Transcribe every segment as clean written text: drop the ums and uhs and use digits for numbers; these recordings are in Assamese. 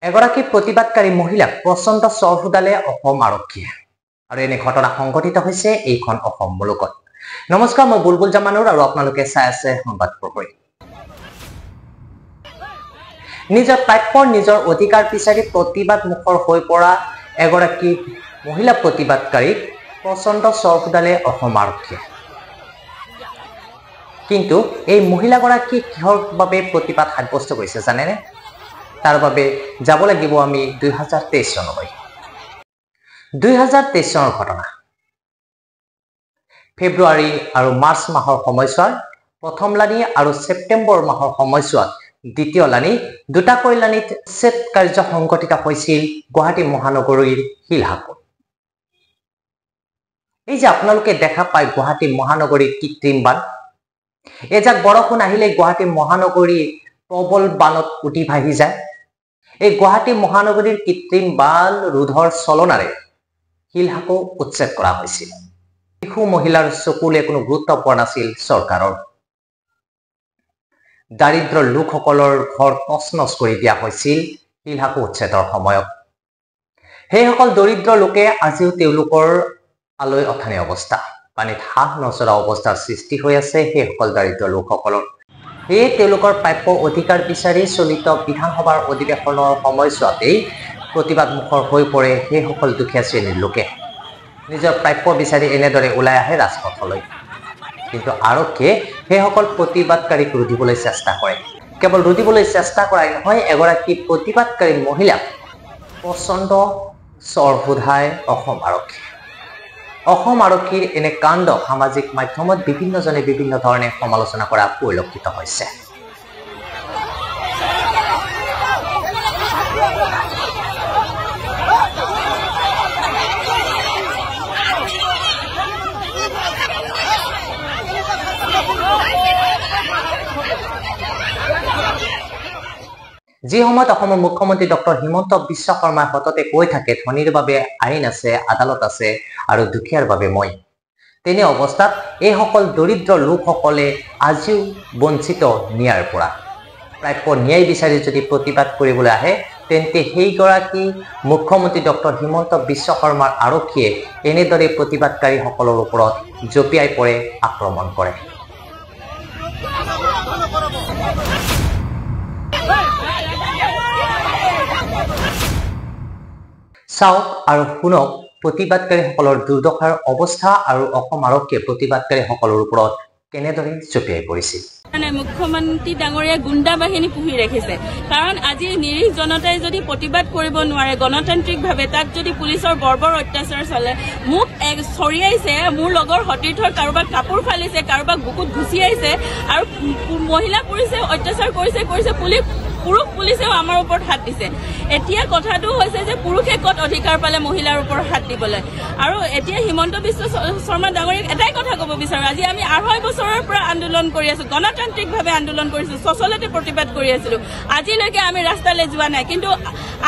এগৰাকী প্ৰতিবাদকাৰী মহিলাক প্ৰচণ্ড চৰ ফুটালে অসম আৰক্ষীয়ে আৰু এনে ঘটনা সংঘটিত হৈছে এইখন অসম মুলুকত। নমস্কাৰ, মই বুলবুল জামানুৰ আৰু আপোনালোকে চাই আছে সংবাদ প্ৰহৰী। নিজৰ প্ৰাপ্যৰ নিজৰ অধিকাৰ বিচাৰি প্ৰতিবাদ মুখৰ হৈ পৰা এগৰাকী মহিলা প্ৰতিবাদকাৰীক প্ৰচণ্ড চৰ ফুটালে অসম আৰক্ষীয়ে। কিন্তু এই মহিলাগৰাকী কিহৰ বাবে প্ৰতিবাদ সাব্যস্ত কৰিছে জানেনে? তাৰ বাবে যাব লাগিব আমি 2023 চনলৈ। 2023 চনৰ ঘটনা। ফেব্ৰুৱাৰী আৰু মাৰ্চ মাহৰ সময়ছোৱাত প্ৰথম লানি আৰু ছেপ্টেম্বৰ মাহৰ সময়ছোৱাত দ্বিতীয় লানি দুটাকৈ লানিত উচ্ছেদ কাৰ্য সংঘটিত হৈছিল গুৱাহাটী মহানগৰীৰ শিলহাপুত। এই যে আপোনালোকে দেখা পায় গুৱাহাটী মহানগৰীৰ কৃত্ৰিম বান, এজাক বৰষুণ আহিলে গুৱাহাটী মহানগৰী প্ৰবল বানত উটি ভাহি যায়। এই গুৱাহাটী মহানগৰীৰ কৃত্ৰিম বান ৰোধৰ চলনাৰে শিলহাপু উচ্ছেদ কৰা হৈছিল। শিশু মহিলাৰ চকুলে কোনো গুৰুত্ব পোৱা নাছিল চৰকাৰৰ। দাৰিদ্ৰ লোকসকলৰ ঘৰ তছনছ কৰি দিয়া হৈছিল শিলহাপু উচ্ছেদৰ সময়ত। সেইসকল দৰিদ্ৰ লোকে আজিও তেওঁলোকৰ আলৈ অথানি অৱস্থা, পানীত হাঁহ নচৰা অৱস্থাৰ সৃষ্টি হৈ আছে সেইসকল দাৰিদ্ৰ লোকসকলৰ। সেয়ে তেওঁলোকৰ প্ৰাপ্য অধিকাৰ বিচাৰি চলিত বিধানসভাৰ অধিৱেশনৰ সময়ছোৱাতেই প্ৰতিবাদ মুখৰ হৈ পৰে সেইসকল দুখীয়া শ্ৰেণীৰ লোকে। নিজৰ প্ৰাপ্য বিচাৰি এনেদৰে ওলাই আহে ৰাজপথলৈ। কিন্তু আৰক্ষীয়ে সেইসকল প্ৰতিবাদকাৰীক ৰুধিবলৈ চেষ্টা কৰে। কেৱল ৰুধিবলৈ চেষ্টা কৰাই নহয়, এগৰাকী প্ৰতিবাদকাৰী মহিলাক প্ৰচণ্ড চৰ ফুটায় অসম আৰক্ষীয়ে। অসম আৰক্ষীৰ এনে কাণ্ড সামাজিক মাধ্যমত বিভিন্নজনে বিভিন্ন ধৰণে সমালোচনা কৰা পৰিলক্ষিত হৈছে। যি সময়ত অসমৰ মুখ্যমন্ত্ৰী ডক্টৰ হিমন্ত বিশ্ব শৰ্মাই সততে কৈ থাকে ধনীৰ বাবে আইন আছে, আদালত আছে আৰু দুখীয়াৰ বাবে মই। তেনে অৱস্থাত এইসকল দৰিদ্ৰ লোকসকলে আজিও বঞ্চিত ন্যায়ৰ পৰা। প্ৰাপ্য ন্যায় বিচাৰি যদি প্ৰতিবাদ কৰিবলৈ আহে, তেন্তে সেইগৰাকী মুখ্যমন্ত্ৰী ডক্টৰ হিমন্ত বিশ্ব শৰ্মাৰ আৰক্ষীয়ে এনেদৰে প্ৰতিবাদকাৰীসকলৰ ওপৰত জঁপিয়াই পৰে, আক্ৰমণ কৰে। চাওক আৰু শুনক প্ৰতিবাদকাৰীসকলৰ দুৰ্দশাৰ অৱস্থা আৰু অসম আৰক্ষীয়ে প্ৰতিবাদকাৰীসকলৰ ওপৰত কেনেদৰে জঁপিয়াই পৰিছিল। মুখ্যমন্ত্ৰী ডাঙৰীয়া গুণ্ডা বাহিনী পুহি ৰাখিছে। কাৰণ আজি নিৰীহ জনতাই যদি প্ৰতিবাদ কৰিব নোৱাৰে গণতান্ত্ৰিকভাৱে, তাত যদি পুলিচৰ বৰ্বৰ অত্যাচাৰ চলে, মোক চৰিয়াইছে, মোৰ লগৰ সতীৰ্থৰ কাৰোবাক কাপোৰ ফালিছে, কাৰোবাক বুকুত ঘুচিয়াইছে আৰু মহিলা পুলিচে অত্যাচাৰ কৰিছে পুৰুষ পুলিচেও আমাৰ ওপৰত হাত দিছে। এতিয়া কথাটো হৈছে যে পুৰুষে ক'ত অধিকাৰ পালে মহিলাৰ ওপৰত হাত দিবলৈ। আৰু এতিয়া হিমন্ত বিশ্ব শৰ্মা ডাঙৰীয়াক এটাই কথা ক'ব বিচাৰো, আজি আমি 2.5 বছৰৰ পৰা আন্দোলন কৰি আছো, গণতান্ত্ৰিকভাৱে আন্দোলন কৰিছো, চচলতে প্ৰতিবাদ কৰি আছিলো। আজিলৈকে আমি ৰাস্তালৈ যোৱা নাই, কিন্তু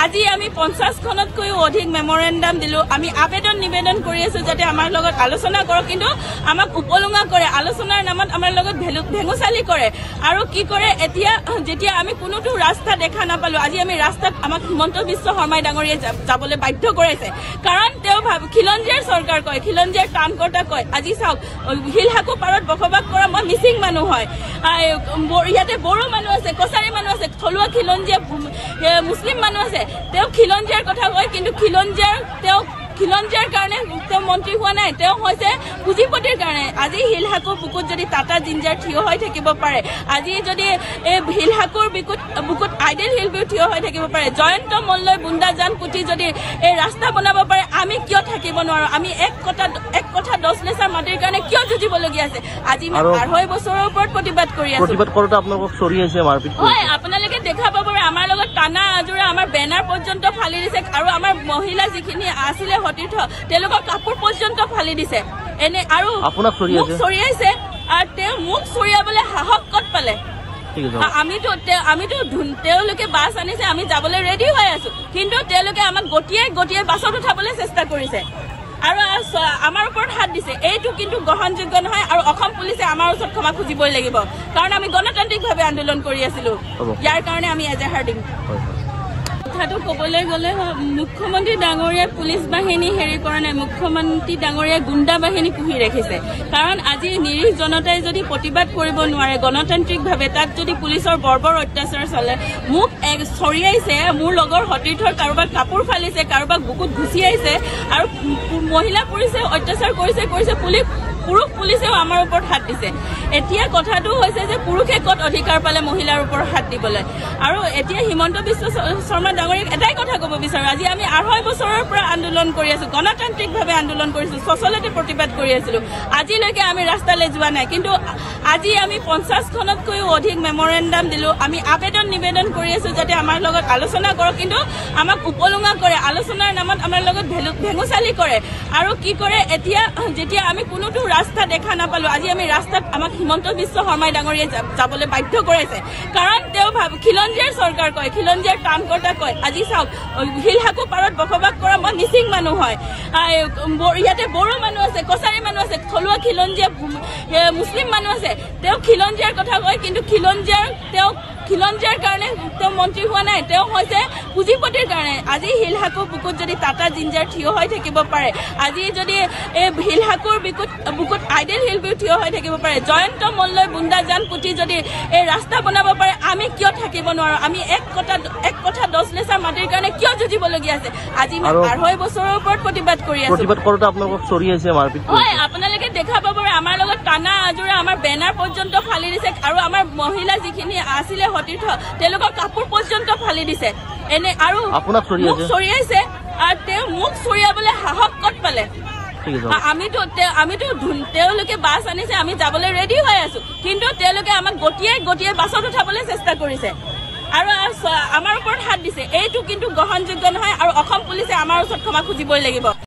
আজি আমি 50খনতকৈও অধিক মেমৰেণ্ডাম দিলো। আমি আবেদন নিবেদন কৰি আছো যাতে আমাৰ লগত আলোচনা কৰক, কিন্তু আমাক উপলুঙা কৰে, আলোচনাৰ নামত আমাৰ লগত ভেঙুচালি কৰে। আৰু কি কৰে, এতিয়া যেতিয়া আমি কোনোটো ৰাস্তা দেখা নাপালো, আজি আমি ৰাস্তাত আমাক হিমন্ত বিশ্ব শৰ্মাই ডাঙৰীয়াই যাবলৈ বাধ্য কৰাইছে। কাৰণ তেওঁ খিলঞ্জীয়াৰ চৰকাৰ কয়, খিলঞ্জীয়াৰ কামকৰ্তা কয়। আজি চাওক, শিলহাকু পাৰত বসবাস কৰা মই মিচিং মানুহ হয়, ইয়াতে বড়ো মানুহ আছে, কছাৰী মানুহ আছে, থলুৱা খিলঞ্জীয়া মুছলিম মানুহ আছে। তেওঁ খিলঞ্জীয়াৰ কথা কয়, কিন্তু খিলঞ্জীয়াৰ কাৰণে তেওঁ মন্ত্ৰী হোৱা নাই, তেওঁ হৈছে পুঁজিপতিৰ কাৰণে। আজি শিলহাকুৰ বুকুত যদি টাটা জিঞ্জাৰ থিয় হৈ থাকিব পাৰে, আজি যদি এই শিলহাকুৰ বুকুত আইডেল শিল্পী থিয় হৈ থাকিব পাৰে, জয়ন্ত মল্লই বুন্দাজান পুতি যদি এই ৰাস্তা বনাব পাৰে, আমি কিয় থাকিব নোৱাৰো? আমি এক কথা 10 লেচাৰ মাটিৰ কাৰণে কিয় যুঁজিবলগীয়া আছে? আজি 2.5 বছৰৰ ওপৰত প্ৰতিবাদ কৰি আছো। হয়, আপোনালোকে দেখা পাব, আমাৰ লগত টানা আজোৰা আমাৰ বেনাৰ পৰ্যন্ত ফালি দিছে আৰু আমাৰ মহিলা যিখিনি আছিলে সতীৰ্থ, তেওঁলোকৰ কাপোৰ পৰ্যন্ত ফালি দিছে। এনে আৰু মোক চৰিয়াইছে, আৰু তেওঁ মোক চৰিয়াবলৈ সাহস ক'ত পালে? আমিতো তেওঁলোকে বাছ আনিছে, আমি যাবলৈ ৰেডি হৈ আছো, কিন্তু তেওঁলোকে আমাক গতিয়াই বাছত উঠাবলৈ চেষ্টা কৰিছে আৰু আমাৰ ওপৰত হাত দিছে। এইটো কিন্তু গ্ৰহণযোগ্য নহয় আৰু অসম পুলিচে আমাৰ ওচৰত ক্ষমা খুজিবই লাগিব, কাৰণ আমি গণতান্ত্ৰিকভাৱে আন্দোলন কৰি আছিলো। ইয়াৰ কাৰণে আমি এজাহাৰ দিম। কথাটো ক'বলৈ গ'লে মুখ্যমন্ত্ৰী ডাঙৰীয়াই পুলিচ বাহিনী হেৰি কৰা নাই, মুখ্যমন্ত্ৰী ডাঙৰীয়াই গুণ্ডা বাহিনী পুহি ৰাখিছে। কাৰণ আজি নিৰীহ জনতাই যদি প্ৰতিবাদ কৰিব নোৱাৰে গণতান্ত্ৰিকভাৱে, তাত যদি পুলিচৰ বৰ্বৰ অত্যাচাৰ চলে, মোক চৰিয়াইছে, মোৰ লগৰ সতীৰ্থৰ কাৰোবাক কাপোৰ ফালিছে, কাৰোবাক বুকুত ঘুচিয়াইছে আৰু মহিলা পুলিচে অত্যাচাৰ কৰিছে পুৰুষ পুলিচেও আমাৰ ওপৰত হাত দিছে। এতিয়া কথাটো হৈছে যে পুৰুষে ক'ত অধিকাৰ পালে মহিলাৰ ওপৰত হাত দিবলৈ। আৰু এতিয়া হিমন্ত বিশ্ব শৰ্মা ডাঙৰীয়াক এটাই কথা ক'ব বিচাৰো, আজি আমি 2.5 বছৰৰ পৰা আন্দোলন কৰি আছো, গণতান্ত্ৰিকভাৱে আন্দোলন কৰিছো, চচলতে প্ৰতিবাদ কৰি আছিলো, আজিলৈকে আমি ৰাস্তালৈ যোৱা নাই। কিন্তু আজি আমি 50খনতকৈও অধিক মেমৰেণ্ডাম দিলো, আমি নিবেদন কৰি আছো যাতে আমাৰ লগত আলোচনা কৰক, কিন্তু আমাক উপলুঙা কৰে, আলোচনাৰ নামত আমাৰ লগত ভেঙুচালি কৰে। আৰু কি কৰে, এতিয়া যেতিয়া আমি কোনোটো ৰাস্তা দেখা নাপালো, আজি আমি ৰাস্তাত আমাক হিমন্ত বিশ্ব শৰ্মা ডাঙৰীয়াই যাবলৈ বাধ্য কৰাইছে। কাৰণ তেওঁ খিলঞ্জীয়াৰ চৰকাৰ কয়, খিলঞ্জীয়াৰ কামকৰ্তা কয়। আজি চাওক, শিলহাকু পাৰত বসবাস কৰা মই মিচিং মানুহ হয়, ইয়াতে বড়ো মানুহ আছে, কছাৰী মানুহ আছে, থলুৱা খিলঞ্জীয়া মুছলিম মানুহ আছে। তেওঁ খিলঞ্জীয়াৰ কথা কয়, কিন্তু খিলঞ্জীয়াৰ কাৰণে তেওঁ মন্ত্ৰী হোৱা নাই, তেওঁ হৈছে পুঁজিপতিৰ কাৰণে। আজি শিলহাকুৰ বুকুত যদি টাটা জিঞ্জাৰ থিয় হৈ থাকিব পাৰে, আজি যদি এই শিলহাকুৰ বুকুত আইডেল শিল্পী থিয় হৈ থাকিব পাৰে, জয়ন্ত মল্লই বুন্দা জান পুতি যদি এই ৰাস্তা বনাব পাৰে, আমি কিয় থাকিব নোৱাৰো? আমি এক কথা 10 লেচাৰ মাটিৰ কাৰণে কিয় যুঁজিবলগীয়া আছে? আজি 2.5 বছৰৰ ওপৰত প্ৰতিবাদ কৰি আছো। হয়, আপোনালোকে দেখা পাব, আমাৰ লগত টানা আজোৰা আমাৰ বেনাৰ পৰ্যন্ত ফালি দিছে, আৰু আমাৰ মহিলা যিখিনি আছিলে সতীৰ্থ, তেওঁলোকৰ কাপোৰ পৰ্যন্ত ফালি দিছে। এনে আৰু মোক চৰিয়াইছে, আৰু তেওঁ মোক চৰিয়াবলৈ সাহস ক'ত পালে? আমিতো তেওঁলোকে বাছ আনিছে, আমি যাবলৈ ৰেডি হৈ আছো, কিন্তু তেওঁলোকে আমাক গতিয়াই বাছত উঠাবলৈ চেষ্টা কৰিছে আৰু আমাৰ ওপৰত হাত দিছে। এইটো কিন্তু গ্ৰহণযোগ্য নহয়, আৰু অসম পুলিচে আমাৰ ওচৰত ক্ষমা খুজিবই লাগিব।